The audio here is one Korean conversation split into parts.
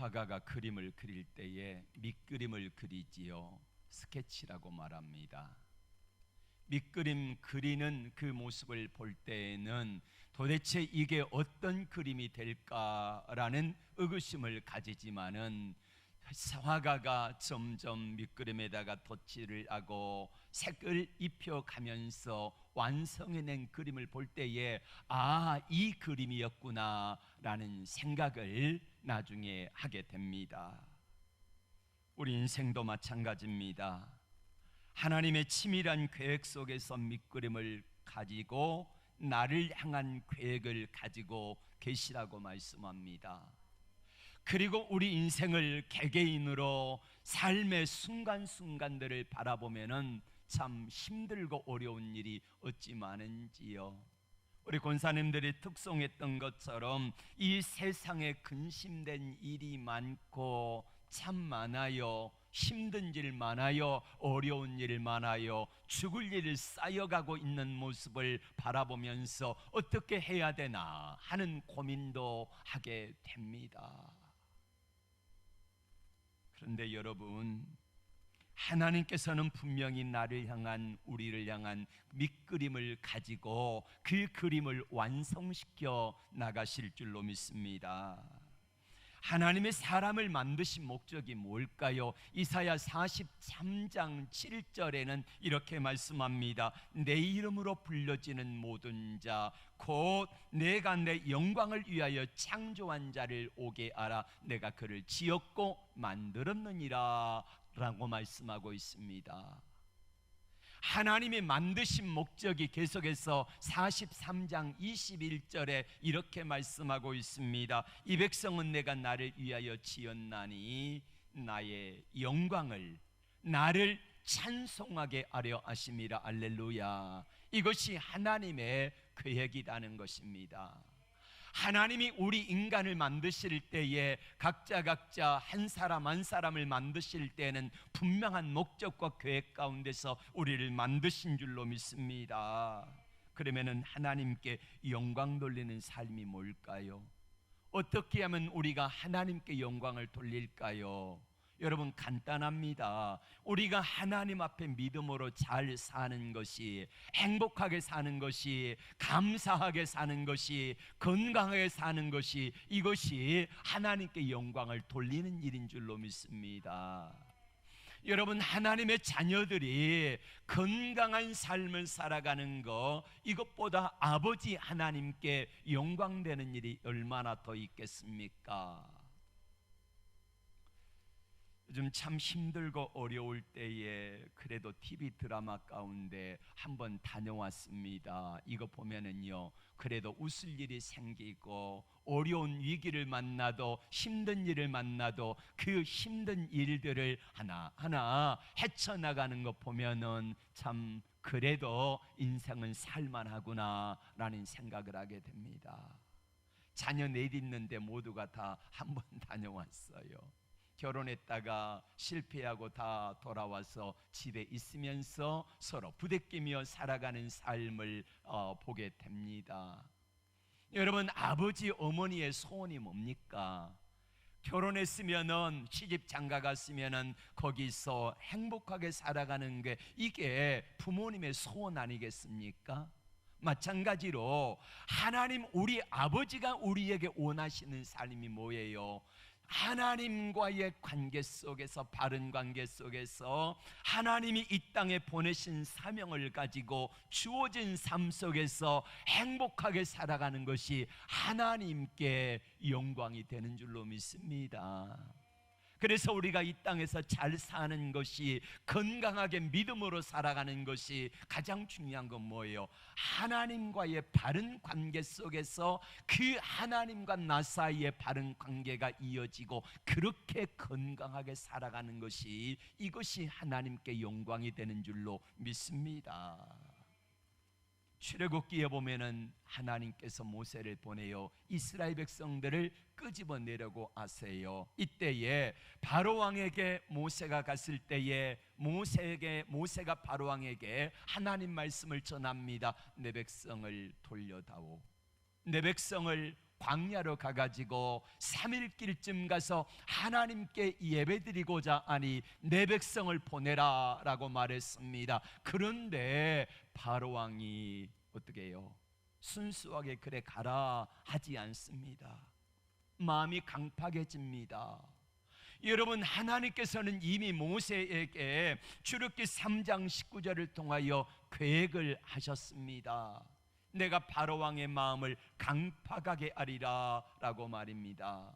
화가가 그림을 그릴 때에 밑그림을 그리지요. 스케치라고 말합니다. 밑그림 그리는 그 모습을 볼 때에는 도대체 이게 어떤 그림이 될까라는 의구심을 가지지만은 화가가 점점 밑그림에다가 덧칠을 하고 색을 입혀가면서 완성해낸 그림을 볼 때에 이 그림이었구나 라는 생각을 나중에 하게 됩니다. 우리 인생도 마찬가지입니다. 하나님의 치밀한 계획 속에서 밑그림을 가지고 나를 향한 계획을 가지고 계시라고 말씀합니다. 그리고 우리 인생을 개개인으로 삶의 순간순간들을 바라보면은 참 힘들고 어려운 일이 어찌 많은지요. 우리 권사님들이 특송했던 것처럼 이 세상에 근심된 일이 많고 참 많아요. 힘든 일 많아요. 어려운 일 많아요. 죽을 일을 쌓여가고 있는 모습을 바라보면서 어떻게 해야 되나 하는 고민도 하게 됩니다. 그런데 여러분, 하나님께서는 분명히 나를 향한, 우리를 향한 밑그림을 가지고 그 그림을 완성시켜 나가실 줄로 믿습니다. 하나님의 사람을 만드신 목적이 뭘까요? 이사야 43장 7절에는 이렇게 말씀합니다. 내 이름으로 불려지는 모든 자 곧 내가 내 영광을 위하여 창조한 자를 오게 하라. 내가 그를 지었고 만들었느니라 라고 말씀하고 있습니다. 하나님이 만드신 목적이 계속해서 43장 21절에 이렇게 말씀하고 있습니다. 이 백성은 내가 나를 위하여 지었나니 나의 영광을, 나를 찬송하게 하려 하심이라. 할렐루야. 이것이 하나님의 계획이라는 것입니다. 하나님이 우리 인간을 만드실 때에 각자 한 사람 한 사람을 만드실 때는 분명한 목적과 계획 가운데서 우리를 만드신 줄로 믿습니다. 그러면은 하나님께 영광 돌리는 삶이 뭘까요? 어떻게 하면 우리가 하나님께 영광을 돌릴까요? 여러분, 간단합니다. 우리가 하나님 앞에 믿음으로 잘 사는 것이, 행복하게 사는 것이, 감사하게 사는 것이, 건강하게 사는 것이, 이것이 하나님께 영광을 돌리는 일인 줄로 믿습니다. 여러분, 하나님의 자녀들이 건강한 삶을 살아가는 것, 이것보다 아버지 하나님께 영광되는 일이 얼마나 더 있겠습니까? 요즘 참 힘들고 어려울 때에 그래도 TV 드라마 가운데 한번 다녀왔습니다. 이거 보면은요, 그래도 웃을 일이 생기고 어려운 위기를 만나도, 힘든 일을 만나도 그 힘든 일들을 하나하나 헤쳐나가는 거 보면은 참 그래도 인생은 살만하구나 라는 생각을 하게 됩니다. 자녀 넷 있는데 모두가 다 한번 다녀왔어요. 결혼했다가 실패하고 다 돌아와서 집에 있으면서 서로 부대끼며 살아가는 삶을 보게 됩니다. 여러분, 아버지 어머니의 소원이 뭡니까? 결혼했으면은, 시집 장가 갔으면은 거기서 행복하게 살아가는 게 이게 부모님의 소원 아니겠습니까? 마찬가지로 하나님, 우리 아버지가 우리에게 원하시는 삶이 뭐예요? 하나님과의 관계 속에서, 바른 관계 속에서 하나님이 이 땅에 보내신 사명을 가지고 주어진 삶 속에서 행복하게 살아가는 것이 하나님께 영광이 되는 줄로 믿습니다. 그래서 우리가 이 땅에서 잘 사는 것이, 건강하게 믿음으로 살아가는 것이 가장 중요한 건 뭐예요? 하나님과의 바른 관계 속에서 그 하나님과 나 사이의 바른 관계가 이어지고 그렇게 건강하게 살아가는 것이, 이것이 하나님께 영광이 되는 줄로 믿습니다. 출애굽기에 보면은 하나님께서 모세를 보내어 이스라엘 백성들을 끄집어내려고 하세요. 이때에 바로 왕에게 모세가 갔을 때에 모세가 바로 왕에게 하나님 말씀을 전합니다. 내 백성을 돌려다오. 내 백성을 광야로 가가지고 3일길쯤 가서 하나님께 예배드리고자 하니 내 백성을 보내라 라고 말했습니다. 그런데 바로왕이 어떻게 해요? 순수하게 그래 가라 하지 않습니다. 마음이 강팍해집니다. 여러분, 하나님께서는 이미 모세에게 출애굽기 3장 19절을 통하여 계획을 하셨습니다. 내가 바로왕의 마음을 강팍하게 하리라 라고 말입니다.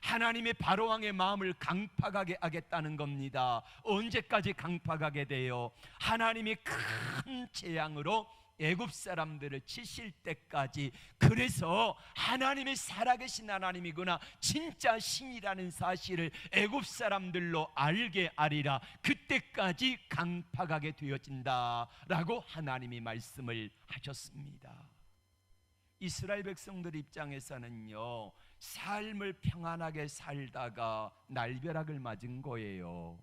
하나님의 바로왕의 마음을 강팍하게 하겠다는 겁니다. 언제까지 강팍하게 돼요? 하나님이 큰 재앙으로 애굽 사람들을 치실 때까지. 그래서 하나님이 살아계신 하나님이구나, 진짜 신이라는 사실을 애굽 사람들로 알게 하리라. 그때까지 강팍하게 되어진다라고 하나님이 말씀을 하셨습니다. 이스라엘 백성들 입장에서는요, 삶을 평안하게 살다가 날벼락을 맞은 거예요.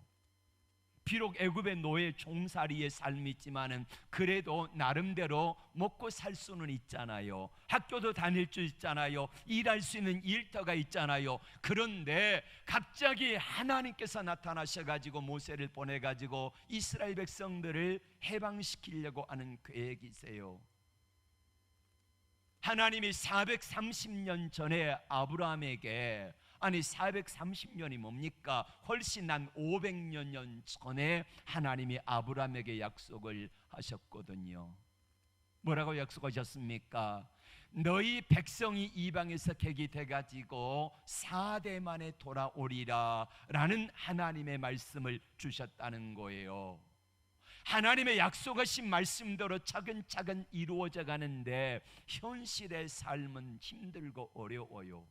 비록 애굽의 노예 종살이의 삶이지만은 그래도 나름대로 먹고 살 수는 있잖아요. 학교도 다닐 수 있잖아요. 일할 수 있는 일터가 있잖아요. 그런데 갑자기 하나님께서 나타나셔가지고 모세를 보내가지고 이스라엘 백성들을 해방시키려고 하는 계획이세요. 하나님이 430년 전에 아브라함에게, 아니 430년이 뭡니까? 훨씬 난 500년 전에 하나님이 아브라함에게 약속을 하셨거든요. 뭐라고 약속하셨습니까? 너희 백성이 이방에서 객이 돼가지고 4대 만에 돌아오리라 라는 하나님의 말씀을 주셨다는 거예요. 하나님의 약속하신 말씀대로 차근차근 이루어져 가는데 현실의 삶은 힘들고 어려워요.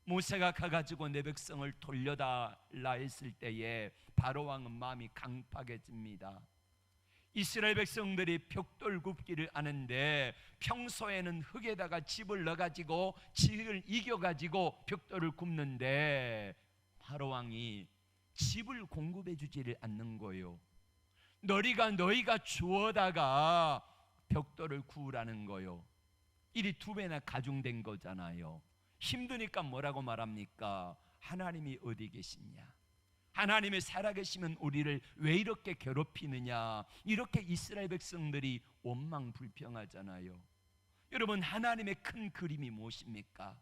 모세가 가가지고 내 백성을 돌려달라 했을 때에 바로왕은 마음이 강팍해집니다. 이스라엘 백성들이 벽돌 굽기를 하는데 평소에는 흙에다가 집을 넣어가지고 지를 이겨가지고 벽돌을 굽는데 바로왕이 집을 공급해 주지를 않는 거예요. 너희가 주워다가 벽돌을 구우라는 거예요. 일이 2배나 가중된 거잖아요. 힘드니까 뭐라고 말합니까? 하나님이 어디 계시냐? 하나님이 살아계시면 우리를 왜 이렇게 괴롭히느냐? 이렇게 이스라엘 백성들이 원망불평하잖아요. 여러분, 하나님의 큰 그림이 무엇입니까?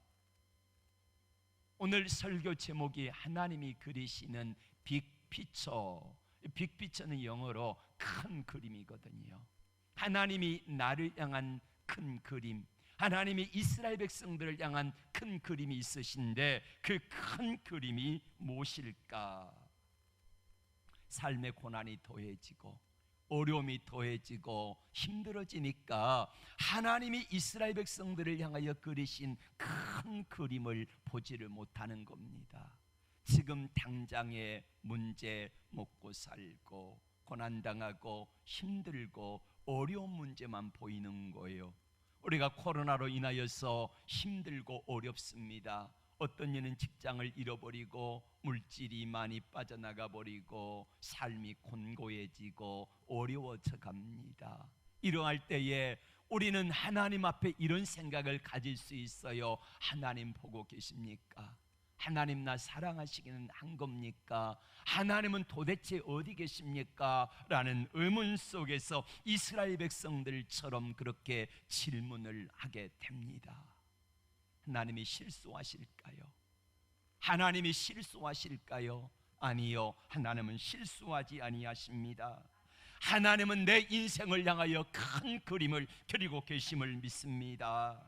오늘 설교 제목이 하나님이 그리시는 빅피처. 빅피처는 영어로 큰 그림이거든요. 하나님이 나를 향한 큰 그림, 하나님이 이스라엘 백성들을 향한 큰 그림이 있으신데 그 큰 그림이 무엇일까? 삶의 고난이 더해지고 어려움이 더해지고 힘들어지니까 하나님이 이스라엘 백성들을 향하여 그리신 큰 그림을 보지를 못하는 겁니다. 지금 당장의 문제, 먹고 살고 고난당하고 힘들고 어려운 문제만 보이는 거예요. 우리가 코로나로 인하여서 힘들고 어렵습니다. 어떤 이는 직장을 잃어버리고 물질이 많이 빠져나가 버리고 삶이 곤고해지고 어려워져 갑니다. 이러할 때에 우리는 하나님 앞에 이런 생각을 가질 수 있어요. 하나님 보고 계십니까? 하나님 나 사랑하시기는 한 겁니까? 하나님은 도대체 어디 계십니까? 라는 의문 속에서 이스라엘 백성들처럼 그렇게 질문을 하게 됩니다. 하나님이 실수하실까요? 하나님이 실수하실까요? 아니요, 하나님은 실수하지 아니하십니다. 하나님은 내 인생을 향하여 큰 그림을 그리고 계심을 믿습니다.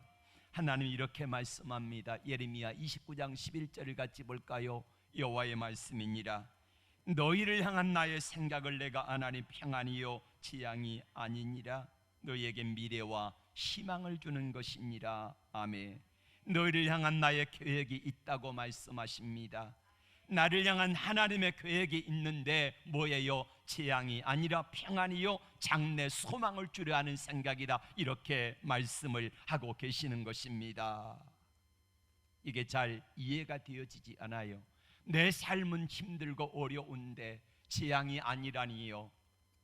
하나님이 이렇게 말씀합니다. 예레미야 29장 11절을 같이 볼까요? 여호와의 말씀이니라. 너희를 향한 나의 생각을 내가 아나니 평안이요 지향이 아니니라. 너희에게 미래와 희망을 주는 것이니라. 아멘. 너희를 향한 나의 계획이 있다고 말씀하십니다. 나를 향한 하나님의 계획이 있는데 뭐예요? 재앙이 아니라 평안이요 장래 소망을 주려 하는 생각이다. 이렇게 말씀을 하고 계시는 것입니다. 이게 잘 이해가 되어지지 않아요. 내 삶은 힘들고 어려운데 재앙이 아니라니요,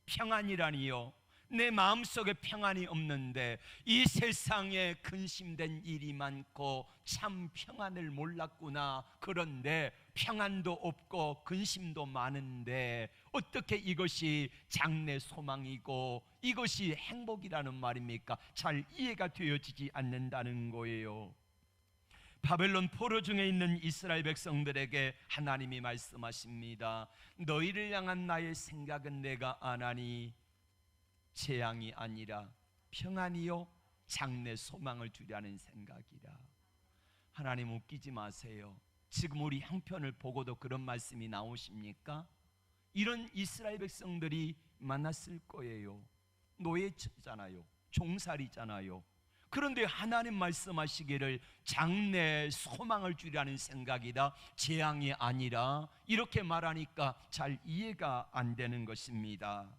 평안이라니요, 내 마음속에 평안이 없는데 이 세상에 근심된 일이 많고 참 평안을 몰랐구나. 그런데 평안도 없고 근심도 많은데 어떻게 이것이 장래 소망이고 이것이 행복이라는 말입니까? 잘 이해가 되어지지 않는다는 거예요. 바벨론 포로 중에 있는 이스라엘 백성들에게 하나님이 말씀하십니다. 너희를 향한 나의 생각은 내가 아나니 재앙이 아니라 평안이요 장래 소망을 주려는 생각이라. 하나님 웃기지 마세요. 지금 우리 형편을 보고도 그런 말씀이 나오십니까? 이런 이스라엘 백성들이 만났을 거예요. 노예잖아요. 종살이잖아요. 그런데 하나님 말씀하시기를 장래 소망을 주려는 생각이다, 재앙이 아니라, 이렇게 말하니까 잘 이해가 안 되는 것입니다.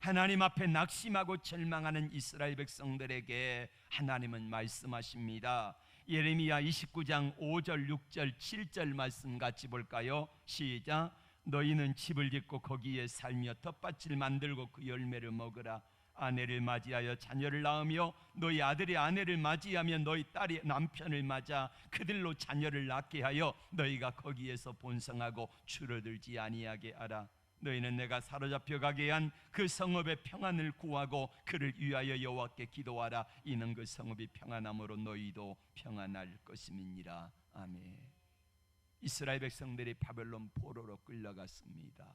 하나님 앞에 낙심하고 절망하는 이스라엘 백성들에게 하나님은 말씀하십니다. 예레미야 29장 5절, 6절, 7절 말씀 같이 볼까요? 시작. 너희는 집을 짓고 거기에 살며 텃밭을 만들고 그 열매를 먹으라. 아내를 맞이하여 자녀를 낳으며 너희 아들이 아내를 맞이하며 너희 딸이 남편을 맞아 그들로 자녀를 낳게 하여 너희가 거기에서 번성하고 줄어들지 아니하게 하라. 너희는 내가 사로잡혀 가게 한 그 성읍의 평안을 구하고 그를 위하여 여호와께 기도하라. 이는 그 성읍이 평안함으로 너희도 평안할 것임이니라. 아멘. 이스라엘 백성들이 바벨론 포로로 끌려갔습니다.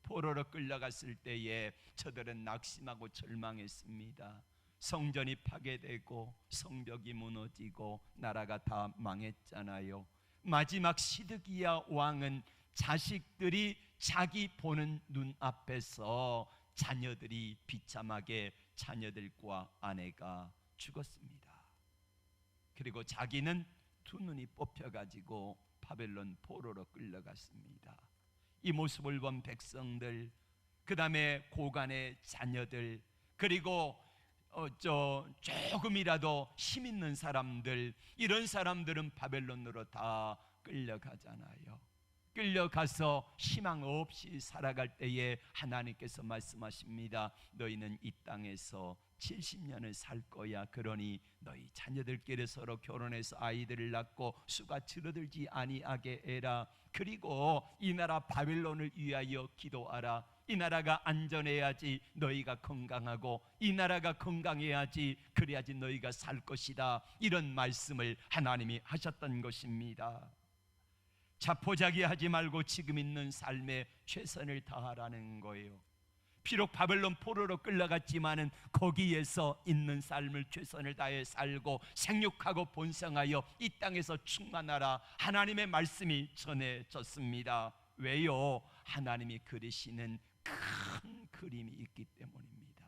포로로 끌려갔을 때에 저들은 낙심하고 절망했습니다. 성전이 파괴되고 성벽이 무너지고 나라가 다 망했잖아요. 마지막 시드기야 왕은 자식들이 자기 보는 눈앞에서 자녀들이 비참하게 자녀들과 아내가 죽었습니다. 그리고 자기는 두 눈이 뽑혀가지고 바벨론 포로로 끌려갔습니다. 이 모습을 본 백성들, 그 다음에 고관의 자녀들, 그리고 조금이라도 힘 있는 사람들, 이런 사람들은 바벨론으로 다 끌려가잖아요. 끌려가서 희망 없이 살아갈 때에 하나님께서 말씀하십니다. 너희는 이 땅에서 70년을 살 거야. 그러니 너희 자녀들끼리 서로 결혼해서 아이들을 낳고 수가 줄어들지 아니하게 해라. 그리고 이 나라 바벨론을 위하여 기도하라. 이 나라가 안전해야지 너희가 건강하고 이 나라가 건강해야지 그래야지 너희가 살 것이다. 이런 말씀을 하나님이 하셨던 것입니다. 자포자기하지 말고 지금 있는 삶에 최선을 다하라는 거예요. 비록 바벨론 포로로 끌려갔지만은 거기에서 있는 삶을 최선을 다해 살고 생육하고 번성하여 이 땅에서 충만하라. 하나님의 말씀이 전해졌습니다. 왜요? 하나님이 그리시는 큰 그림이 있기 때문입니다.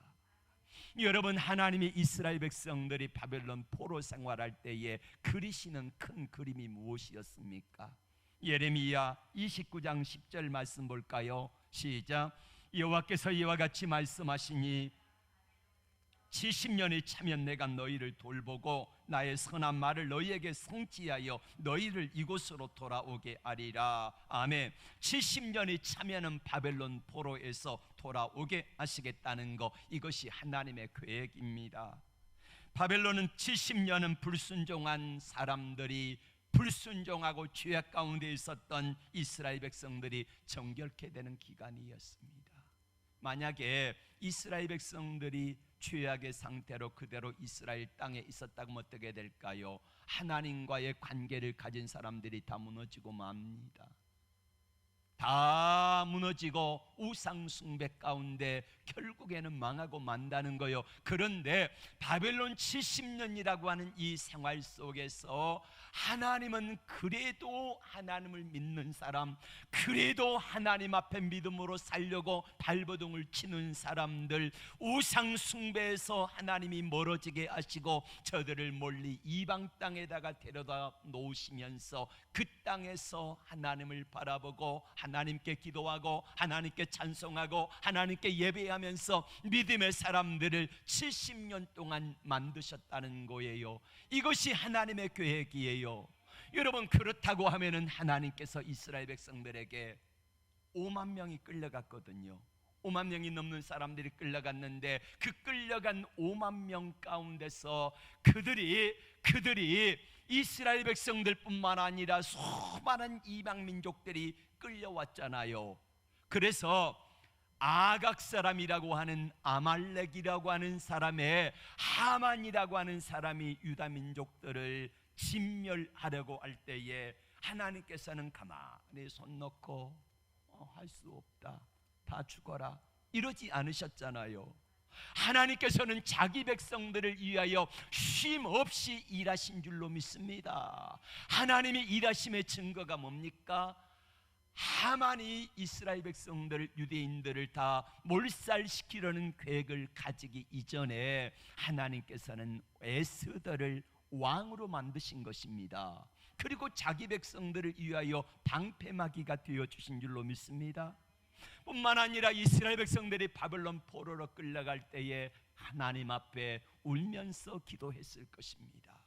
여러분, 하나님이 이스라엘 백성들이 바벨론 포로 생활할 때에 그리시는 큰 그림이 무엇이었습니까? 예레미야 29장 10절 말씀 볼까요? 시작. 여호와께서 이와 같이 말씀하시니 70년이 차면 내가 너희를 돌보고 나의 선한 말을 너희에게 성취하여 너희를 이곳으로 돌아오게 하리라. 아멘. 70년이 차면은 바벨론 포로에서 돌아오게 하시겠다는 거, 이것이 하나님의 계획입니다. 바벨론은 70년은 불순종한 사람들이, 불순종하고 죄악 가운데 있었던 이스라엘 백성들이 정결케 되는 기간이었습니다. 만약에 이스라엘 백성들이 죄악의 상태로 그대로 이스라엘 땅에 있었다면 어떻게 될까요? 하나님과의 관계를 가진 사람들이 다 무너지고 맙니다. 다 무너지고 우상 숭배 가운데 결국에는 망하고 만다는 거예요. 그런데 바벨론 70년이라고 하는 이 생활 속에서 하나님은 그래도 하나님을 믿는 사람, 그래도 하나님 앞에 믿음으로 살려고 발버둥을 치는 사람들, 우상 숭배에서 하나님이 멀어지게 하시고 저들을 멀리 이방 땅에다가 데려다 놓으시면서 그 땅에서 하나님을 바라보고 하나님께 기도하고 하나님께 찬송하고 하나님께 예배하면서 믿음의 사람들을 70년 동안 만드셨다는 거예요. 이것이 하나님의 계획이에요. 여러분, 그렇다고 하면은 하나님께서 이스라엘 백성들에게 5만 명이 끌려갔거든요. 5만 명이 넘는 사람들이 끌려갔는데 그 끌려간 5만 명 가운데서 그들이 이스라엘 백성들뿐만 아니라 수많은 이방 민족들이 끌려왔잖아요. 그래서 아각 사람이라고 하는 아말렉이라고 하는 사람의 하만이라고 하는 사람이 유다 민족들을 진멸하려고 할 때에 하나님께서는 가만히 손 놓고 할 수 없다, 다 죽어라 이러지 않으셨잖아요. 하나님께서는 자기 백성들을 위하여 쉼 없이 일하신 줄로 믿습니다. 하나님이 일하심의 증거가 뭡니까? 하만이 이스라엘 백성들, 유대인들을 다 몰살시키려는 계획을 가지기 이전에 하나님께서는 에스더를 왕으로 만드신 것입니다. 그리고 자기 백성들을 위하여 방패막이가 되어주신 줄로 믿습니다. 뿐만 아니라 이스라엘 백성들이 바벨론 포로로 끌려갈 때에 하나님 앞에 울면서 기도했을 것입니다.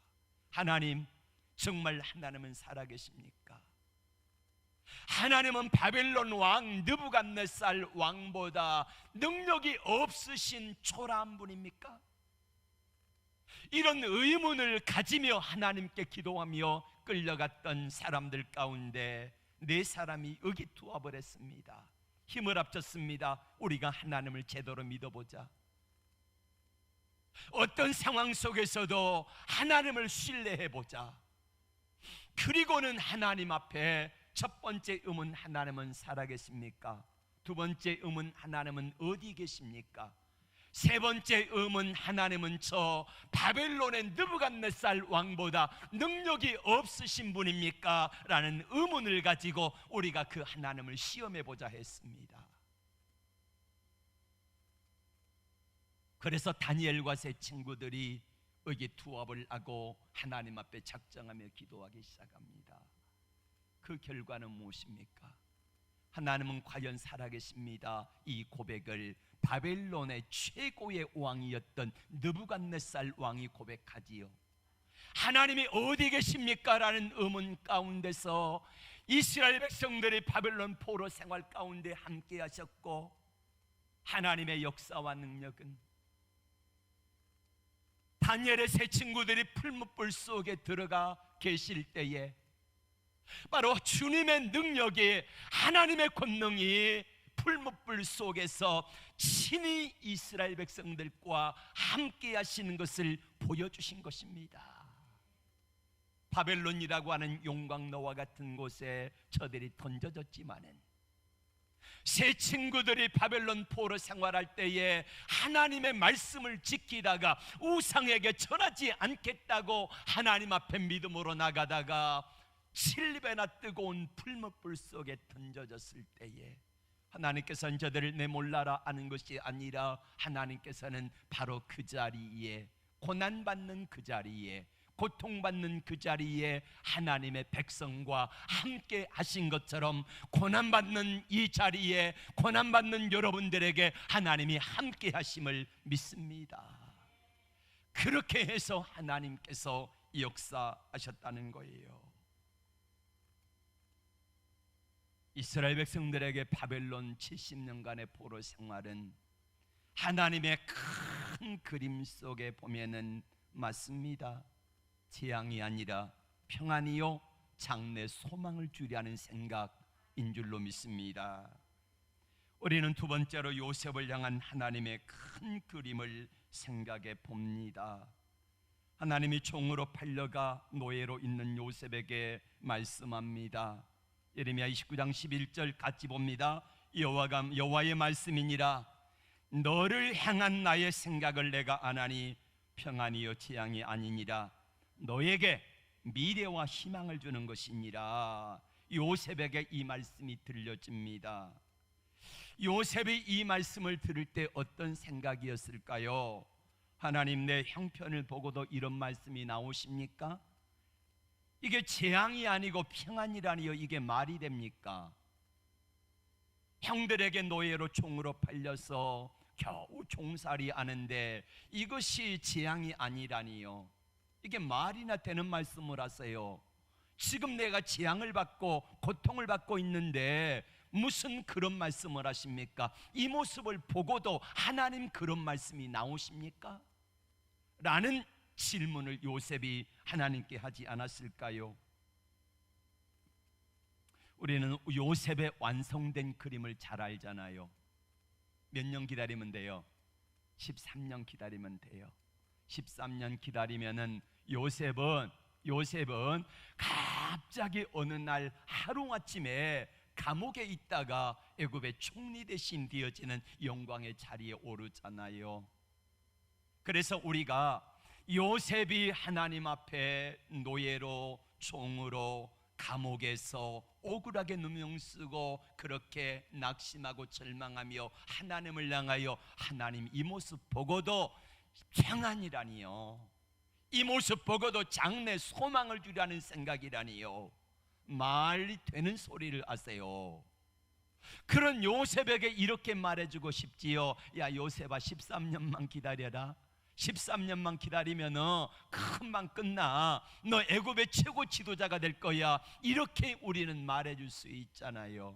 하나님, 정말 하나님은 살아계십니까? 하나님은 바벨론 왕 느부갓네살 왕보다 능력이 없으신 초라한 분입니까? 이런 의문을 가지며 하나님께 기도하며 끌려갔던 사람들 가운데 4사람이 의기투합을 했습니다. 힘을 합쳤습니다. 우리가 하나님을 제대로 믿어보자. 어떤 상황 속에서도 하나님을 신뢰해보자. 그리고는 하나님 앞에 첫 번째 의문, 하나님은 살아계십니까? 두 번째 의문, 하나님은 어디 계십니까? 세 번째 의문, 하나님은 저 바벨론의 느부갓네살 왕보다 능력이 없으신 분입니까? 라는 의문을 가지고 우리가 그 하나님을 시험해보자 했습니다. 그래서 다니엘과 세 친구들이 의기투합을 하고 하나님 앞에 작정하며 기도하기 시작합니다. 그 결과는 무엇입니까? 하나님은 과연 살아계십니다. 이 고백을 바벨론의 최고의 왕이었던 느부갓네살 왕이 고백하지요. 하나님이 어디 계십니까? 라는 의문 가운데서 이스라엘 백성들이 바벨론 포로 생활 가운데 함께 하셨고, 하나님의 역사와 능력은 다니엘의 세 친구들이 풀무불 속에 들어가 계실 때에 바로 주님의 능력이, 하나님의 권능이 풀무불 속에서 친히 이스라엘 백성들과 함께 하시는 것을 보여주신 것입니다. 바벨론이라고 하는 용광로와 같은 곳에 저들이 던져졌지만은 세 친구들이 바벨론 포로 생활할 때에 하나님의 말씀을 지키다가 우상에게 전하지 않겠다고 하나님 앞에 믿음으로 나가다가 7배나 뜨거운 풀무불 속에 던져졌을 때에 하나님께서는 저들을 내몰라라 하는 것이 아니라 하나님께서는 바로 그 자리에, 고난받는 그 자리에, 고통받는 그 자리에 하나님의 백성과 함께 하신 것처럼 고난받는 이 자리에, 고난받는 여러분들에게 하나님이 함께 하심을 믿습니다. 그렇게 해서 하나님께서 역사하셨다는 거예요. 이스라엘 백성들에게 바벨론 70년간의 포로 생활은 하나님의 큰 그림 속에 보면은 맞습니다. 재앙이 아니라 평안이요 장래 소망을 주려는 생각인 줄로 믿습니다. 우리는 두 번째로 요셉을 향한 하나님의 큰 그림을 생각해 봅니다. 하나님이 종으로 팔려가 노예로 있는 요셉에게 말씀합니다. 예레미야 29장 11절 같이 봅니다. 여호와의 말씀이니라. 너를 향한 나의 생각을 내가 아나니 평안이요 재앙이 아니니라. 너에게 미래와 희망을 주는 것이니라. 요셉에게 이 말씀이 들려집니다. 요셉이 이 말씀을 들을 때 어떤 생각이었을까요? 하나님, 내 형편을 보고도 이런 말씀이 나오십니까? 이게 재앙이 아니고 평안이라니요, 이게 말이 됩니까? 형들에게 노예로 종으로 팔려서 겨우 종살이 하는데 이것이 재앙이 아니라니요, 이게 말이나 되는 말씀을 하세요. 지금 내가 재앙을 받고 고통을 받고 있는데 무슨 그런 말씀을 하십니까? 이 모습을 보고도 하나님 그런 말씀이 나오십니까? 라는 질문을 요셉이 하나님께 하지 않았을까요? 우리는 요셉의 완성된 그림을 잘 알잖아요. 몇 년 기다리면 돼요? 13년 기다리면 돼요. 13년 기다리면은 요셉은 갑자기 어느 날 하루아침에 감옥에 있다가 애굽의 총리 대신 되어지는 영광의 자리에 오르잖아요. 그래서 우리가 요셉이 하나님 앞에 노예로, 종으로, 감옥에서 억울하게 누명 쓰고 그렇게 낙심하고 절망하며 하나님을 향하여 하나님 이 모습 보고도 평안이라니요, 이 모습 보고도 장래 소망을 주려는 생각이라니요, 말이 되는 소리를 하세요. 그런 요셉에게 이렇게 말해주고 싶지요. 야 요셉아, 13년만 기다려라. 13년만 기다리면 금방 끝나. 너 애굽의 최고 지도자가 될 거야. 이렇게 우리는 말해줄 수 있잖아요.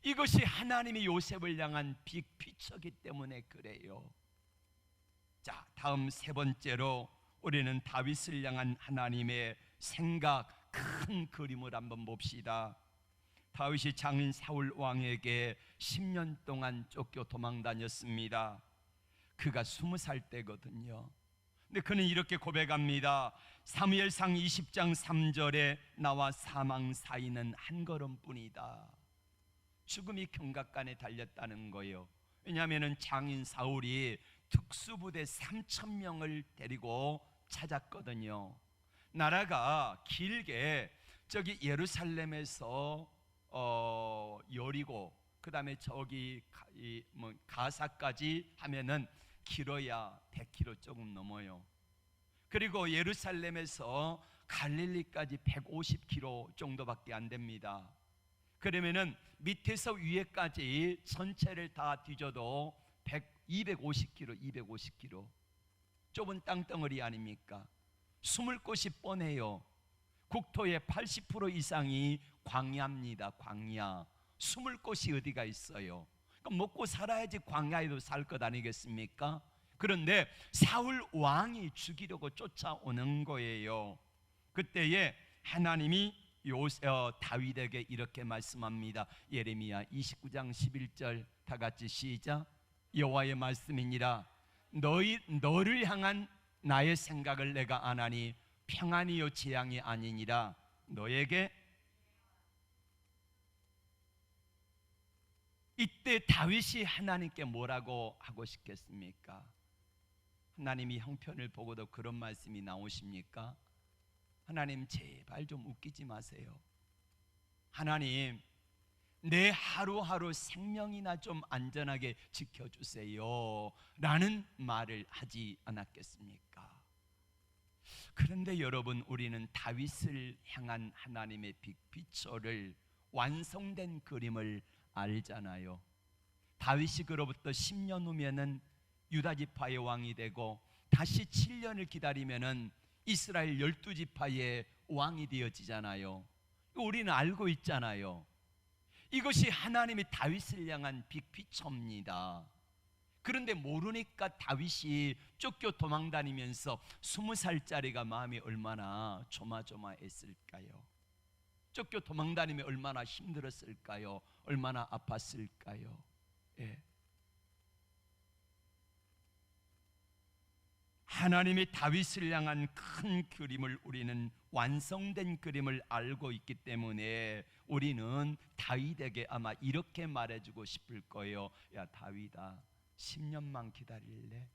이것이 하나님이 요셉을 향한 빅피처기 때문에 그래요. 자, 다음 세 번째로 우리는 다윗을 향한 하나님의 생각, 큰 그림을 한번 봅시다. 다윗이 장인 사울 왕에게 10년 동안 쫓겨 도망 다녔습니다. 그가 20살 때거든요. 근데 그는 이렇게 고백합니다. 사무엘상 20장 3절에 나와 사망 사이는 한 걸음뿐이다. 죽음이 경각간에 달렸다는 거예요. 왜냐하면 장인 사울이 특수부대 3,000명을 데리고 찾았거든요. 나라가 길게 저기 예루살렘에서 여리고 그 다음에 저기 가사까지 하면은 길어야 100km 조금 넘어요. 그리고 예루살렘에서 갈릴리까지 150km 정도밖에 안 됩니다. 그러면은 밑에서 위에까지 전체를 다 뒤져도 250km, 250km 좁은 땅덩어리 아닙니까? 숨을 곳이 뻔해요. 국토의 80% 이상이 광야입니다. 광야. 숨을 곳이 어디가 있어요? 그럼 먹고 살아야지 광야에도 살 것 아니겠습니까? 그런데 사울 왕이 죽이려고 쫓아오는 거예요. 그때에 하나님이 다윗에게 이렇게 말씀합니다. 예레미야 29장 11절 다 같이 시작. 여호와의 말씀이니라. 너를 향한 나의 생각을 내가 아나니 평안이요 재앙이 아니니라. 너에게. 이때 다윗이 하나님께 뭐라고 하고 싶겠습니까? 하나님이 형편을 보고도 그런 말씀이 나오십니까? 하나님 제발 좀 웃기지 마세요. 하나님 내 하루하루 생명이나 좀 안전하게 지켜주세요 라는 말을 하지 않았겠습니까? 그런데 여러분, 우리는 다윗을 향한 하나님의 빅피처를, 완성된 그림을 알잖아요. 다윗이 그로부터 10년 후면은 유다 지파의 왕이 되고 다시 7년을 기다리면은 이스라엘 12지파의 왕이 되어지잖아요. 우리는 알고 있잖아요. 이것이 하나님이 다윗을 향한 빅피처입니다. 그런데 모르니까 다윗이 쫓겨 도망다니면서 20살짜리가 마음이 얼마나 조마조마했을까요? 쫓겨 도망다니며 얼마나 힘들었을까요? 얼마나 아팠을까요? 예. 하나님이 다윗을 향한 큰 그림을, 우리는 완성된 그림을 알고 있기 때문에 우리는 다윗에게 아마 이렇게 말해주고 싶을 거예요. 야 다윗아, 10년만 기다릴래?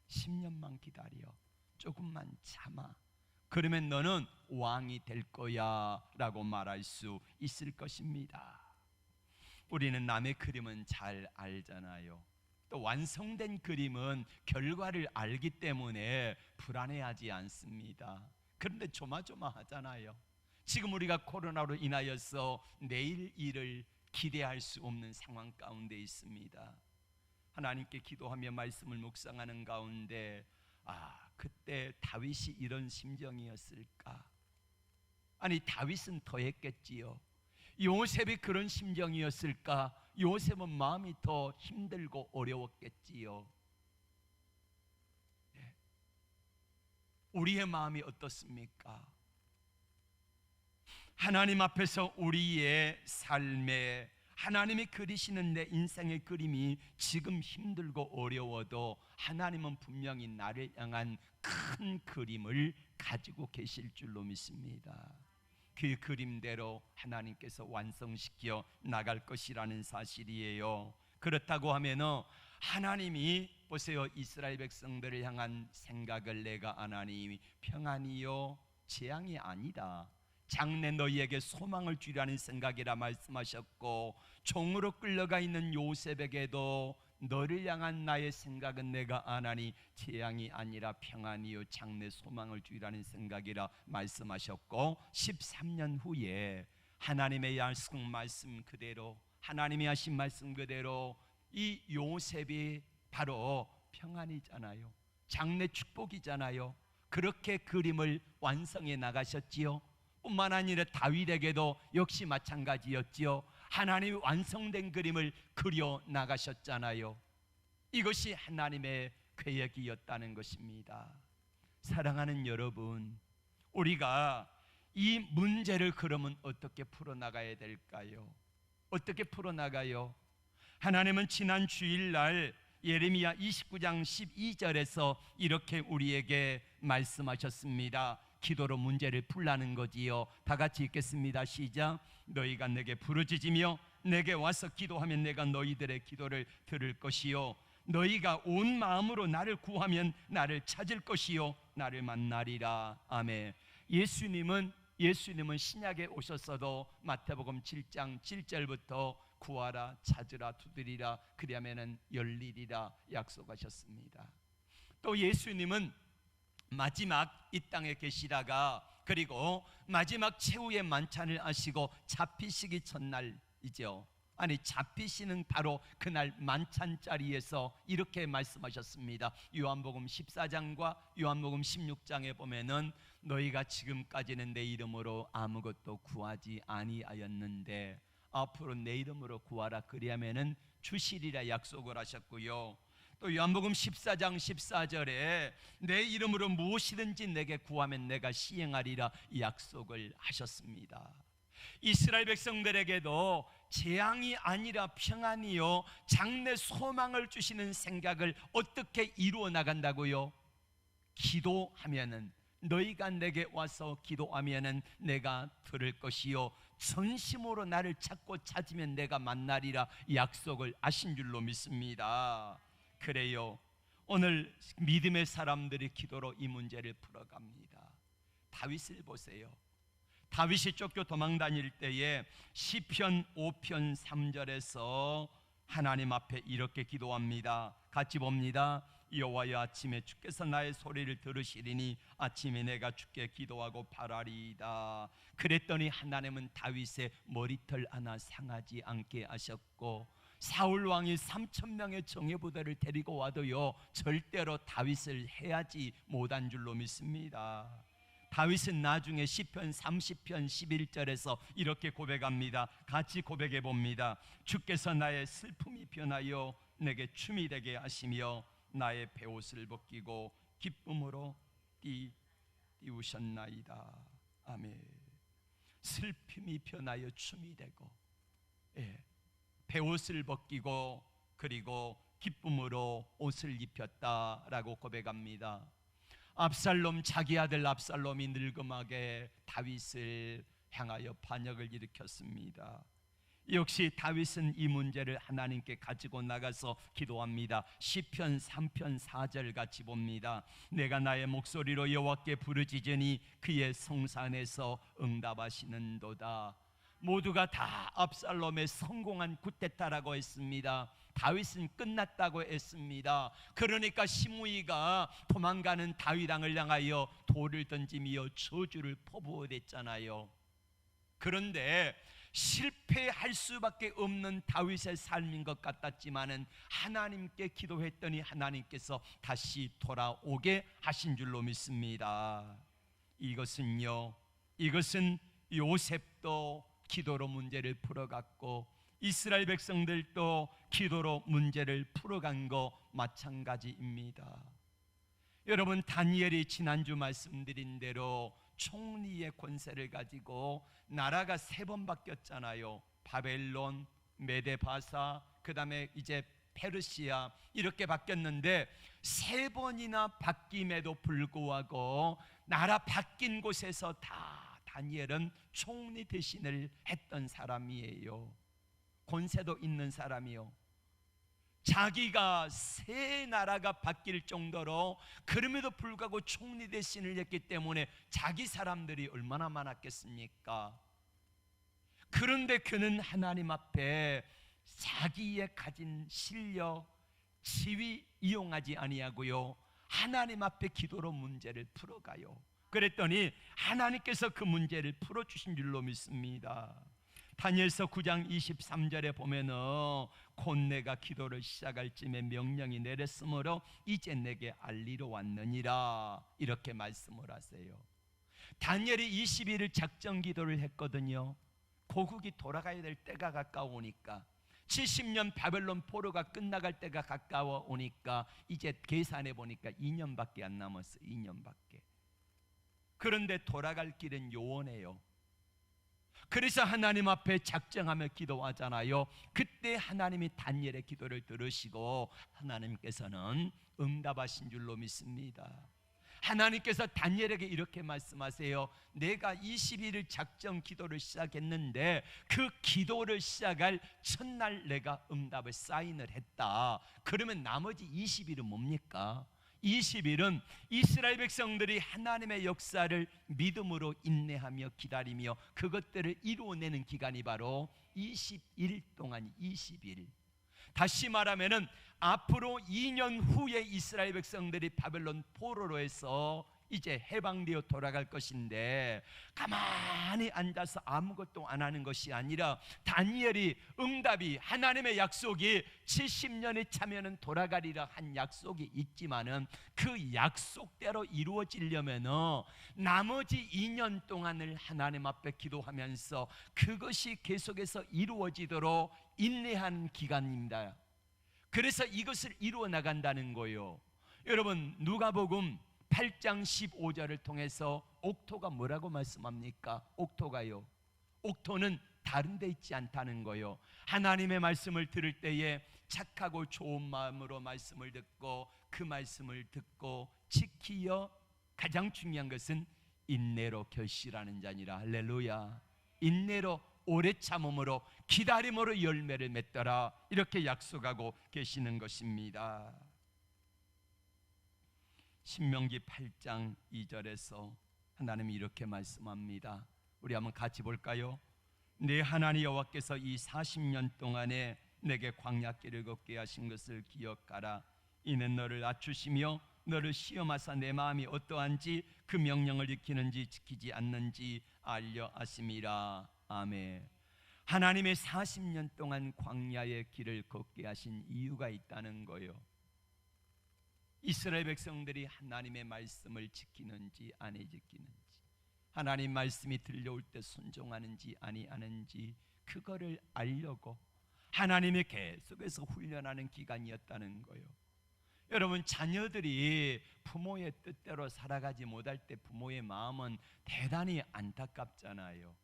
10년만 기다려. 조금만 참아. 그러면 너는 왕이 될 거야 라고 말할 수 있을 것입니다. 우리는 남의 그림은 잘 알잖아요. 또 완성된 그림은 결과를 알기 때문에 불안해하지 않습니다. 그런데 조마조마하잖아요. 지금 우리가 코로나로 인하여서 내일 일을 기대할 수 없는 상황 가운데 있습니다. 하나님께 기도하며 말씀을 묵상하는 가운데 그때 다윗이 이런 심정이었을까? 아니 다윗은 더 했겠지요. 요셉이 그런 심정이었을까? 요셉은 마음이 더 힘들고 어려웠겠지요. 우리의 마음이 어떻습니까? 하나님 앞에서 우리의 삶에 하나님이 그리시는 내 인생의 그림이 지금 힘들고 어려워도 하나님은 분명히 나를 향한 큰 그림을 가지고 계실 줄로 믿습니다. 그 그림대로 하나님께서 완성시켜 나갈 것이라는 사실이에요. 그렇다고 하면 하나님이 보세요, 이스라엘 백성들을 향한 생각을 내가 하나님이 평안이요 재앙이 아니다, 장래 너희에게 소망을 주라는 생각이라 말씀하셨고, 종으로 끌려가 있는 요셉에게도 너를 향한 나의 생각은 내가 아나니 재앙이 아니라 평안이요 장래 소망을 주라는 생각이라 말씀하셨고, 13년 후에 하나님의 약속 말씀 그대로, 하나님이 하신 말씀 그대로 이 요셉이 바로 평안이잖아요. 장래 축복이잖아요. 그렇게 그림을 완성해 나가셨지요. 뿐만 아니라 다윗에게도 역시 마찬가지였지요. 하나님이 완성된 그림을 그려 나가셨잖아요. 이것이 하나님의 계획이었다는 것입니다. 사랑하는 여러분, 우리가 이 문제를 그러면 어떻게 풀어나가야 될까요? 어떻게 풀어나가요? 하나님은 지난 주일날 예레미야 29장 12절에서 이렇게 우리에게 말씀하셨습니다. 기도로 문제를 풀라는 거지요. 다 같이 읽겠습니다. 시작. 너희가 내게 부르짖으며 내게 와서 기도하면 내가 너희들의 기도를 들을 것이요 너희가 온 마음으로 나를 구하면 나를 찾을 것이요 나를 만나리라. 아멘. 예수님은 신약에 오셨어도 마태복음 7장 7절부터 구하라, 찾으라, 두드리라, 그리하면은 열리리라 약속하셨습니다. 또 예수님은 마지막 이 땅에 계시다가 그리고 마지막 최후의 만찬을 하시고 잡히시기 전날이죠. 아니 잡히시는 바로 그날 만찬 자리에서 이렇게 말씀하셨습니다. 요한복음 14장과 요한복음 16장에 보면은 너희가 지금까지는 내 이름으로 아무것도 구하지 아니하였는데 앞으로 내 이름으로 구하라, 그리하면은 주시리라 약속을 하셨고요. 또 요한복음 14장 14절에 내 이름으로 무엇이든지 내게 구하면 내가 시행하리라 약속을 하셨습니다. 이스라엘 백성들에게도 재앙이 아니라 평안이요 장래 소망을 주시는 생각을 어떻게 이루어 나간다고요? 기도하면은, 너희가 내게 와서 기도하면은 내가 들을 것이요 전심으로 나를 찾고 찾으면 내가 만나리라 약속을 하신 줄로 믿습니다. 그래요, 오늘 믿음의 사람들이 기도로 이 문제를 풀어갑니다. 다윗을 보세요. 다윗이 쫓겨 도망다닐 때에 시편 5편 3절에서 하나님 앞에 이렇게 기도합니다. 같이 봅니다. 여호와여, 아침에 주께서 나의 소리를 들으시리니 아침에 내가 주께 기도하고 바라리이다. 그랬더니 하나님은 다윗의 머리털 하나 상하지 않게 하셨고, 사울 왕이 3,000명의 정예부대를 데리고 와도요 절대로 다윗을 해하지 못한 줄로 믿습니다. 다윗은 나중에 시편 30편 11절에서 이렇게 고백합니다. 같이 고백해 봅니다. 주께서 나의 슬픔이 변하여 내게 춤이 되게 하시며 나의 베옷을 벗기고 기쁨으로 띄우셨나이다. 아멘. 슬픔이 변하여 춤이 되고, 베옷을 벗기고 그리고 기쁨으로 옷을 입혔다라고 고백합니다. 압살롬, 자기 아들 압살롬이 늙음하게 다윗을 향하여 반역을 일으켰습니다. 역시 다윗은 이 문제를 하나님께 가지고 나가서 기도합니다. 시편 3편 4절 같이 봅니다. 내가 나의 목소리로 여호와께 부르짖으니 그의 성산에서 응답하시는도다. 모두가 다 압살롬의 성공한 쿠데타라고 했습니다. 다윗은 끝났다고 했습니다. 그러니까 시므이가 도망가는 다윗 왕을 향하여 돌을 던지며 저주를 퍼부어댔잖아요. 그런데 실패할 수밖에 없는 다윗의 삶인 것 같았지만은 하나님께 기도했더니 하나님께서 다시 돌아오게 하신 줄로 믿습니다. 이것은 요셉도 기도로 문제를 풀어갔고 이스라엘 백성들도 기도로 문제를 풀어간 거 마찬가지입니다. 여러분, 다니엘이 지난주 말씀드린 대로 총리의 권세를 가지고 나라가 3번 바뀌었잖아요. 바벨론, 메데바사, 그 다음에 이제 페르시아, 이렇게 바뀌었는데 3번이나 바뀜에도 불구하고 나라 바뀐 곳에서 다 다니엘은 총리 대신을 했던 사람이에요. 권세도 있는 사람이요. 자기가 새 나라가 바뀔 정도로 그럼에도 불구하고 총리 대신을 했기 때문에 자기 사람들이 얼마나 많았겠습니까? 그런데 그는 하나님 앞에 자기의 가진 실력, 지위 이용하지 아니하고요, 하나님 앞에 기도로 문제를 풀어가요. 그랬더니 하나님께서 그 문제를 풀어주신 줄로 믿습니다. 다니엘서 9장 23절에 보면은 곧 내가 기도를 시작할 쯤에 명령이 내렸으므로 이제 내게 알리러 왔느니라, 이렇게 말씀을 하세요. 다니엘이 20일을 작정 기도를 했거든요. 고국이 돌아가야 될 때가 가까우니까, 70년 바벨론 포로가 끝나갈 때가 가까워 오니까 이제 계산해 보니까 2년밖에 안 남았어요. 2년밖에. 그런데 돌아갈 길은 요원해요. 그래서 하나님 앞에 작정하며 기도하잖아요. 그때 하나님이 다니엘의 기도를 들으시고 하나님께서는 응답하신 줄로 믿습니다. 하나님께서 다니엘에게 이렇게 말씀하세요. 내가 21일 작정 기도를 시작했는데 그 기도를 시작할 첫날 내가 응답을 사인을 했다. 그러면 나머지 20일은 뭡니까? 20일은 이스라엘 백성들이 하나님의 역사를 믿음으로 인내하며 기다리며 그것들을 이루어내는 기간이 바로 20일 동안 20일. 다시 말하면은 앞으로 2년 후에 이스라엘 백성들이 바벨론 포로로 해서 이제 해방되어 돌아갈 것인데, 가만히 앉아서 아무것도 안 하는 것이 아니라 다니엘이 응답이, 하나님의 약속이 70년이 차면은 돌아가리라 한 약속이 있지만은 그 약속대로 이루어지려면은 나머지 2년 동안을 하나님 앞에 기도하면서 그것이 계속해서 이루어지도록 인내하는 기간입니다. 그래서 이것을 이루어 나간다는 거예요. 여러분, 누가복음 8장 15절을 통해서 옥토가 뭐라고 말씀합니까? 옥토가요, 옥토는 다른 데 있지 않다는 거예요. 하나님의 말씀을 들을 때에 착하고 좋은 마음으로 말씀을 듣고 그 말씀을 듣고 지키어, 가장 중요한 것은 인내로 결실하는 자니라. 할렐루야. 인내로, 오래 참음으로, 기다림으로 열매를 맺더라, 이렇게 약속하고 계시는 것입니다. 신명기 8장 2절에서 하나님이 이렇게 말씀합니다. 우리 한번 같이 볼까요? 내 하나님 여호와께서 이 40년 동안에 내게 광야길을 걷게 하신 것을 기억하라. 이는 너를 낮추시며 너를 시험하사 내 마음이 어떠한지 그 명령을 지키는지 지키지 않는지 알려 하심이라. 아멘. 하나님의 40년 동안 광야의 길을 걷게 하신 이유가 있다는 거예요. 이스라엘 백성들이 하나님의 말씀을 지키는지 아니 지키는지, 하나님 말씀이 들려올 때 순종하는지 아니 하는지, 그거를 알려고 하나님이 계속해서 훈련하는 기간이었다는 거예요. 여러분, 자녀들이 부모의 뜻대로 살아가지 못할 때 부모의 마음은 대단히 안타깝잖아요.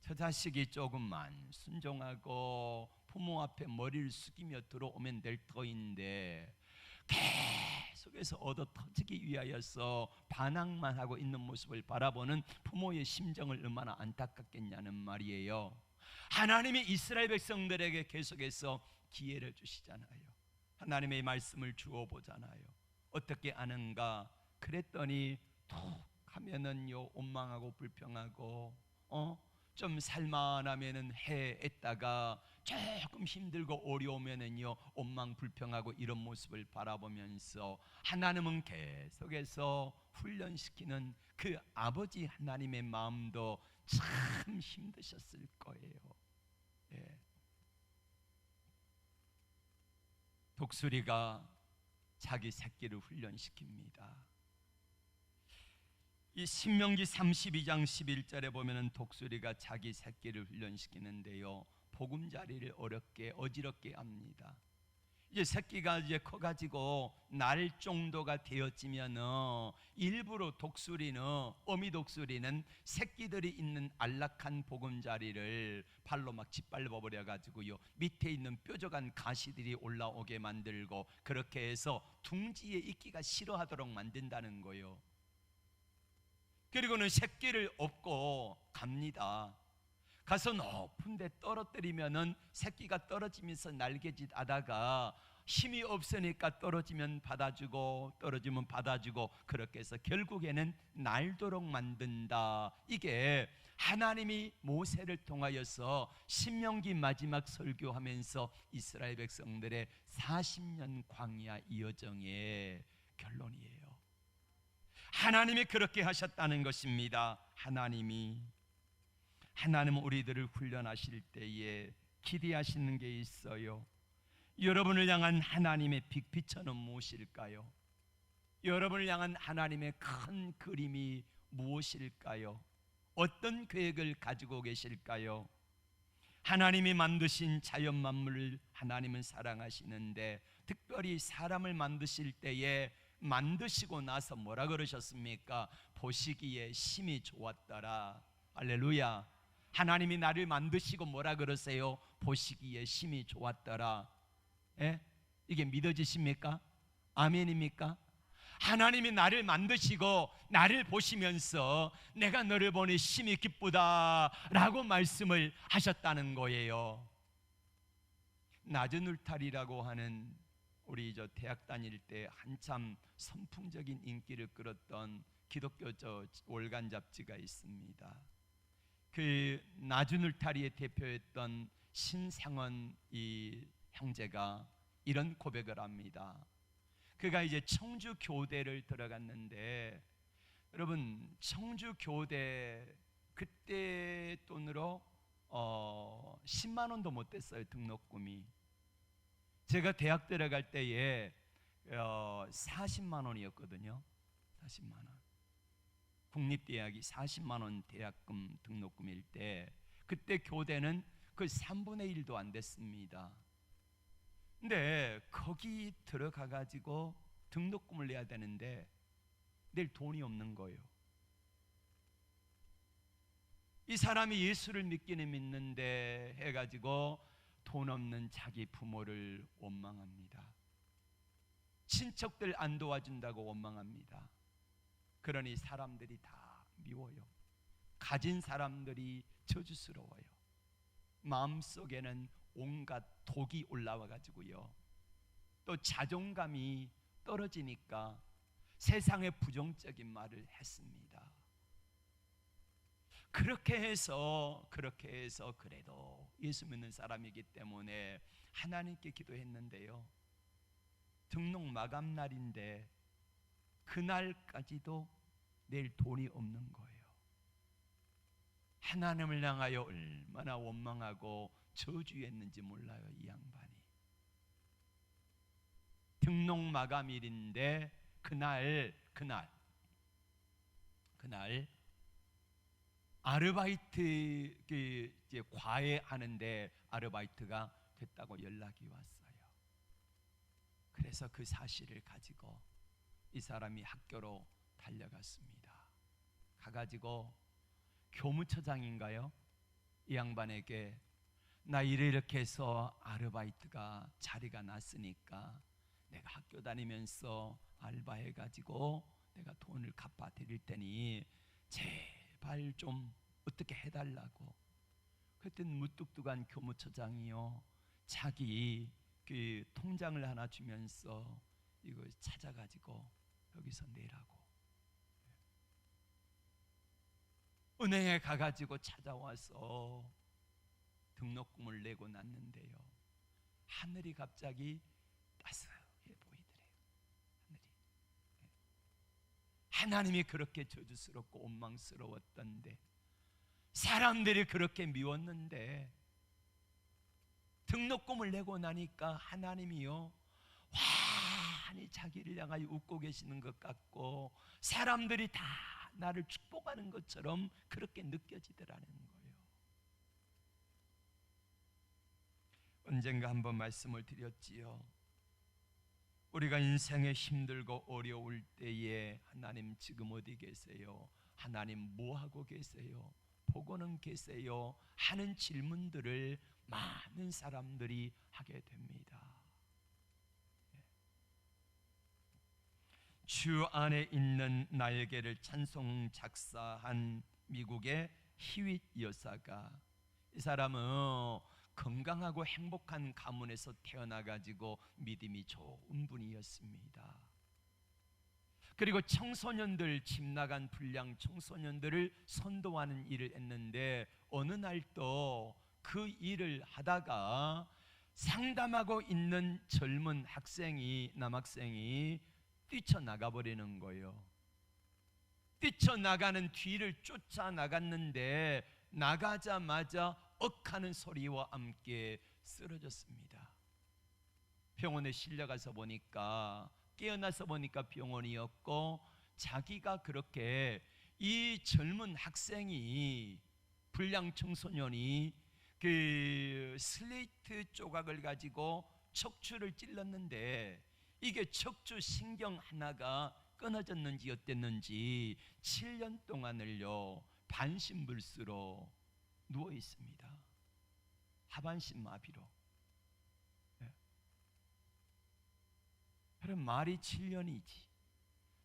저 자식이 조금만 순종하고 부모 앞에 머리를 숙이며 들어오면 될 터인데 계속해서 얻어 터지기 위하여서 반항만 하고 있는 모습을 바라보는 부모의 심정을 얼마나 안타깝겠냐는 말이에요. 하나님이 이스라엘 백성들에게 계속해서 기회를 주시잖아요. 하나님의 말씀을 주어 보잖아요. 어떻게 아는가? 그랬더니 툭 하면은요 원망하고 불평하고, 좀 살만하면은 해했다가 조금 힘들고 어려우면은요 원망 불평하고, 이런 모습을 바라보면서 하나님은 계속해서 훈련시키는 그 아버지 하나님의 마음도 참 힘드셨을 거예요. 예. 독수리가 자기 새끼를 훈련시킵니다. 이 신명기 32장 11절에 보면은 독수리가 자기 새끼를 훈련시키는데요, 보금자리를 어지럽게 합니다. 이제 새끼가 이제 커가지고 날 정도가 되었지면은 일부러 독수리는, 어미 독수리는 새끼들이 있는 안락한 보금자리를 발로 막 짓밟아 버려 가지고요, 밑에 있는 뾰족한 가시들이 올라오게 만들고, 그렇게 해서 둥지에 있기가 싫어하도록 만든다는 거예요. 그리고는 새끼를 업고 갑니다. 가서 높은 데 떨어뜨리면은 새끼가 떨어지면서 날개짓 하다가 힘이 없으니까 떨어지면 받아주고 떨어지면 받아주고, 그렇게 해서 결국에는 날도록 만든다. 이게 하나님이 모세를 통하여서 신명기 마지막 설교하면서 이스라엘 백성들의 40년 광야 여정의 결론이에요. 하나님이 그렇게 하셨다는 것입니다. 하나님은 우리들을 훈련하실 때에 기대하시는 게 있어요. 여러분을 향한 하나님의 빅피처는 무엇일까요? 여러분을 향한 하나님의 큰 그림이 무엇일까요? 어떤 계획을 가지고 계실까요? 하나님이 만드신 자연 만물을 하나님은 사랑하시는데, 특별히 사람을 만드실 때에 만드시고 나서 뭐라 그러셨습니까? 보시기에 심히 좋았더라. 할렐루야. 하나님이 나를 만드시고 뭐라 그러세요? 보시기에 심히 좋았더라. 예? 이게 믿어지십니까? 아멘입니까? 하나님이 나를 만드시고 나를 보시면서 내가 너를 보니 심히 기쁘다라고 말씀을 하셨다는 거예요. 낮은 울타리라고 하는, 우리 대학 다닐 때 한참 선풍적인 인기를 끌었던 기독교 월간 잡지가 있습니다. 그 낮은 울타리의 대표였던 신상원 이 형제가 이런 고백을 합니다. 그가 이제 청주 교대를 들어갔는데, 여러분 청주 교대 그때 돈으로 10만 원도 못 됐어요, 등록금이. 제가 대학 들어갈 때에 40만 원이었거든요. 40만 원. 국립대학이 40만 원 대학금 등록금일 때, 그때 교대는 그 3분의 1도 안 됐습니다. 근데 거기 들어가 가지고 등록금을 내야 되는데 낼 돈이 없는 거예요. 이 사람이 예수를 믿기는 믿는데 해가지고 돈 없는 자기 부모를 원망합니다. 친척들 안 도와준다고 원망합니다. 그러니 사람들이 다 미워요. 가진 사람들이 저주스러워요. 마음속에는 온갖 독이 올라와 가지고요, 또 자존감이 떨어지니까 세상의 부정적인 말을 했습니다. 그렇게 해서 그래도 예수 믿는 사람이기 때문에 하나님께 기도했는데요, 등록 마감 날인데 그날까지도 낼 돈이 없는 거예요. 하나님을 향하여 얼마나 원망하고 저주했는지 몰라요, 이 양반이. 등록 마감일인데 그날 아르바이트 이제 과외하는데 아르바이트가 됐다고 연락이 왔어요. 그래서 그 사실을 가지고 이 사람이 학교로 달려갔습니다. 가가지고 교무처장인가요? 이 양반에게 나 이렇게 해서 아르바이트가 자리가 났으니까 내가 학교 다니면서 알바해가지고 내가 돈을 갚아 드릴 테니 제발 좀 어떻게 해달라고. 그랬더니 무뚝뚝한 교무처장이요, 자기 그 통장을 하나 주면서 이거 찾아가지고 여기서 내라고. 은행에 가가지고 찾아와서 등록금을 내고 났는데요, 하늘이 갑자기 따스해 보이더래요. 하나님이 그렇게 저주스럽고 원망스러웠던데, 사람들이 그렇게 미웠는데, 등록금을 내고 나니까 하나님이요 환히 자기를 향하여 웃고 계시는 것 같고, 사람들이 다 나를 축복하는 것처럼 그렇게 느껴지더라는 거예요. 언젠가 한번 말씀을 드렸지요. 우리가 인생에 힘들고 어려울 때에 하나님 지금 어디 계세요? 하나님 뭐 하고 계세요? 보고는 계세요? 하는 질문들을 많은 사람들이 하게 됩니다. 주 안에 있는 나에게를 찬송 작사한 미국의 히윗 여사가, 이 사람은 건강하고 행복한 가문에서 태어나가지고 믿음이 좋은 분이었습니다. 그리고 청소년들, 집 나간 불량 청소년들을 선도하는 일을 했는데 어느 날 또 그 일을 하다가 상담하고 있는 젊은 학생이, 남학생이 뛰쳐나가 버리는 거예요. 뛰쳐나가는 뒤를 쫓아나갔는데 나가자마자 억하는 소리와 함께 쓰러졌습니다. 병원에 실려가서 보니까, 깨어나서 보니까 병원이었고, 자기가 그렇게 이 젊은 학생이, 불량 청소년이 그 슬레이트 조각을 가지고 척추를 찔렀는데 이게 척추 신경 하나가 끊어졌는지 어땠는지 7년 동안을요 반신불수로 누워 있습니다. 하반신 마비로. 그럼 말이 7년이지.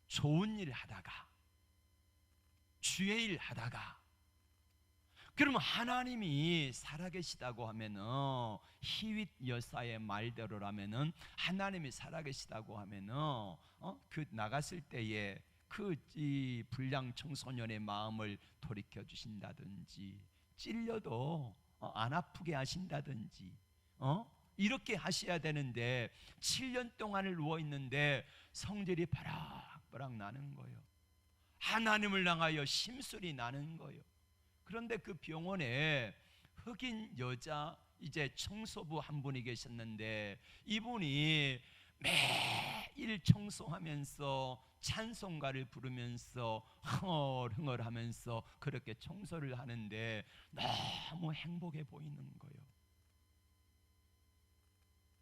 좋은 일 하다가, 주의 일 하다가, 그러면 하나님이 살아계시다고 하면은, 히윗 여사의 말대로라면은 하나님이 살아계시다고 하면은 그 나갔을 때에 이 불량 청소년의 마음을 돌이켜 주신다든지, 찔려도 안 아프게 하신다든지, 이렇게 하셔야 되는데 7년 동안을 누워 있는데 성질이 바락바락 나는 거예요. 하나님을 향하여 심술이 나는 거예요. 그런데 그 병원에 흑인 여자 이제 청소부 한 분이 계셨는데, 이분이 매일 청소하면서 찬송가를 부르면서 흥얼흥얼하면서 그렇게 청소를 하는데 너무 행복해 보이는 거예요.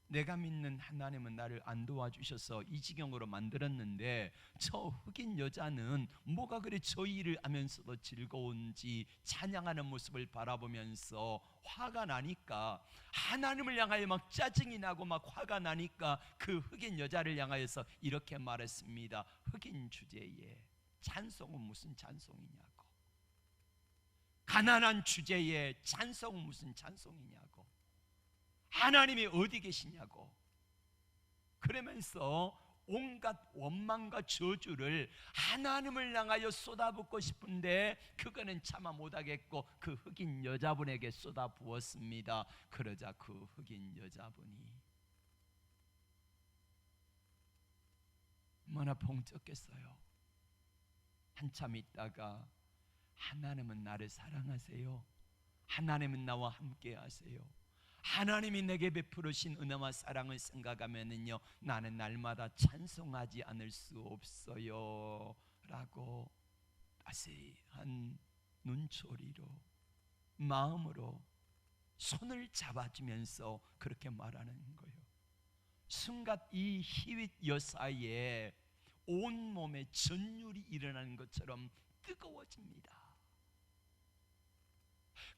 내가 믿는 하나님은 나를 안 도와주셔서 이 지경으로 만들었는데 저 흑인 여자는 뭐가 그리 저 일을 하면서도 즐거운지 찬양하는 모습을 바라보면서 화가 나니까, 하나님을 향하여 막 짜증이 나고 막 화가 나니까 그 흑인 여자를 향하여서 이렇게 말했습니다. 흑인 주제에 찬송은 무슨 찬송이냐고, 가난한 주제에 찬송은 무슨 찬송이냐고, 하나님이 어디 계시냐고. 그러면서 온갖 원망과 저주를 하나님을 향하여 쏟아붓고 싶은데 그거는 차마 못하겠고 그 흑인 여자분에게 쏟아부었습니다. 그러자 그 흑인 여자분이 얼마나 봉적겠어요. 한참 있다가, 하나님은 나를 사랑하세요, 하나님은 나와 함께 하세요, 하나님이 내게 베푸르신 은혜와 사랑을 생각하면은요 나는 날마다 찬송하지 않을 수 없어요 라고 따스한 눈초리로, 마음으로 손을 잡아주면서 그렇게 말하는 거예요. 순간 이 히윗 여사의 온몸에 전율이 일어나는 것처럼 뜨거워집니다.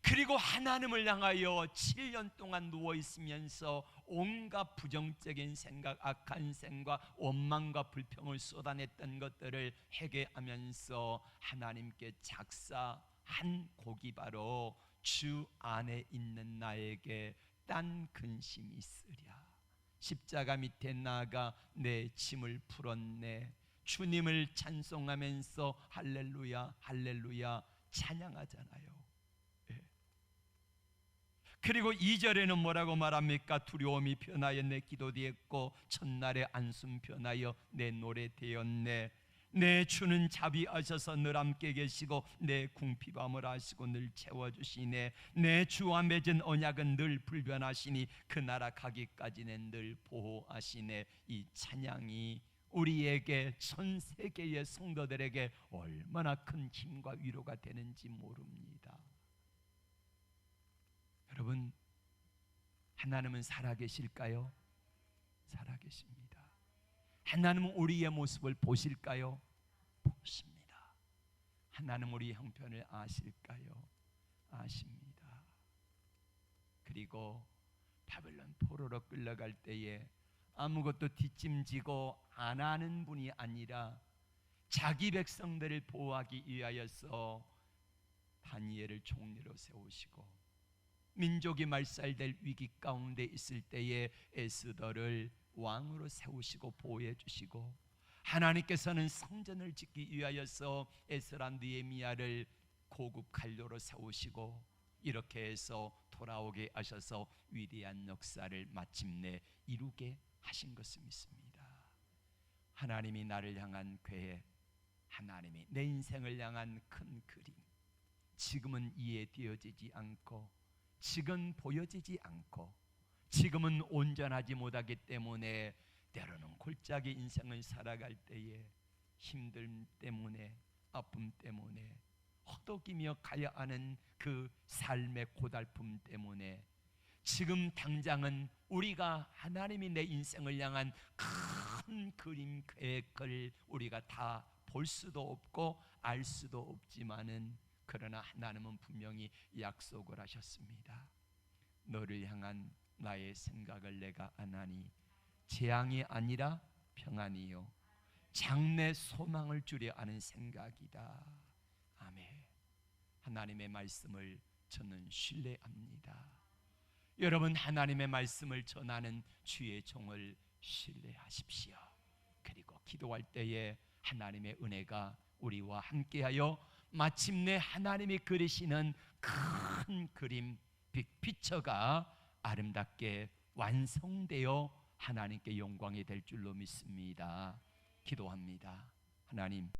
그리고 하나님을 향하여 7년 동안 누워있으면서 온갖 부정적인 생각, 악한 생각, 원망과 불평을 쏟아냈던 것들을 회개하면서 하나님께 작사한 곡이 바로 주 안에 있는 나에게 딴 근심이 있으랴, 십자가 밑에 나아가 내 짐을 풀었네, 주님을 찬송하면서 할렐루야 할렐루야 찬양하잖아요. 그리고 2절에는 뭐라고 말합니까? 두려움이 변하여 내 기도 되었고 첫날의 안숨 변하여 내 노래 되었네. 내 주는 자비하셔서 늘 함께 계시고 내 궁핍함을 아시고 늘 채워주시네. 내 주와 맺은 언약은 늘 불변하시니 그 나라 가기까지는 늘 보호하시네. 이 찬양이 우리에게 전 세계의 성도들에게 얼마나 큰 힘과 위로가 되는지 모릅니다. 여러분, 하나님은 살아계실까요? 살아계십니다. 하나님은 우리의 모습을 보실까요? 보십니다. 하나님 우리 형편을 아실까요? 아십니다. 그리고 바벨론 포로로 끌려갈 때에 아무것도 뒷짐지고 안 하는 분이 아니라 자기 백성들을 보호하기 위하여서 다니엘을 총리로 세우시고, 민족이 말살될 위기 가운데 있을 때에 에스더를 왕으로 세우시고 보호해 주시고, 하나님께서는 성전을 짓기 위하여서 에스라 느헤미야를 고급 관료로 세우시고, 이렇게 해서 돌아오게 하셔서 위대한 역사를 마침내 이루게 하신 것을 믿습니다. 하나님이 나를 향한 계획, 하나님이 내 인생을 향한 큰 그림, 지금은 이해되어지지 않고, 지금 보여지지 않고, 지금은 온전하지 못하기 때문에 때로는 골짜기 인생을 살아갈 때에 힘듦 때문에, 아픔 때문에, 허덕이며 가야 하는 그 삶의 고달픔 때문에 지금 당장은 우리가 하나님이 내 인생을 향한 큰 그림 계획을 우리가 다 볼 수도 없고 알 수도 없지만은, 그러나 하나님은 분명히 약속을 하셨습니다. 너를 향한 나의 생각을 내가 아나니 재앙이 아니라 평안이요 장래 소망을 주려 하는 생각이다. 아멘. 하나님의 말씀을 저는 신뢰합니다. 여러분, 하나님의 말씀을 전하는 주의 종을 신뢰하십시오. 그리고 기도할 때에 하나님의 은혜가 우리와 함께하여 마침내 하나님이 그리시는 큰 그림, 빅피처가 아름답게 완성되어 하나님께 영광이 될 줄로 믿습니다. 기도합니다. 하나님,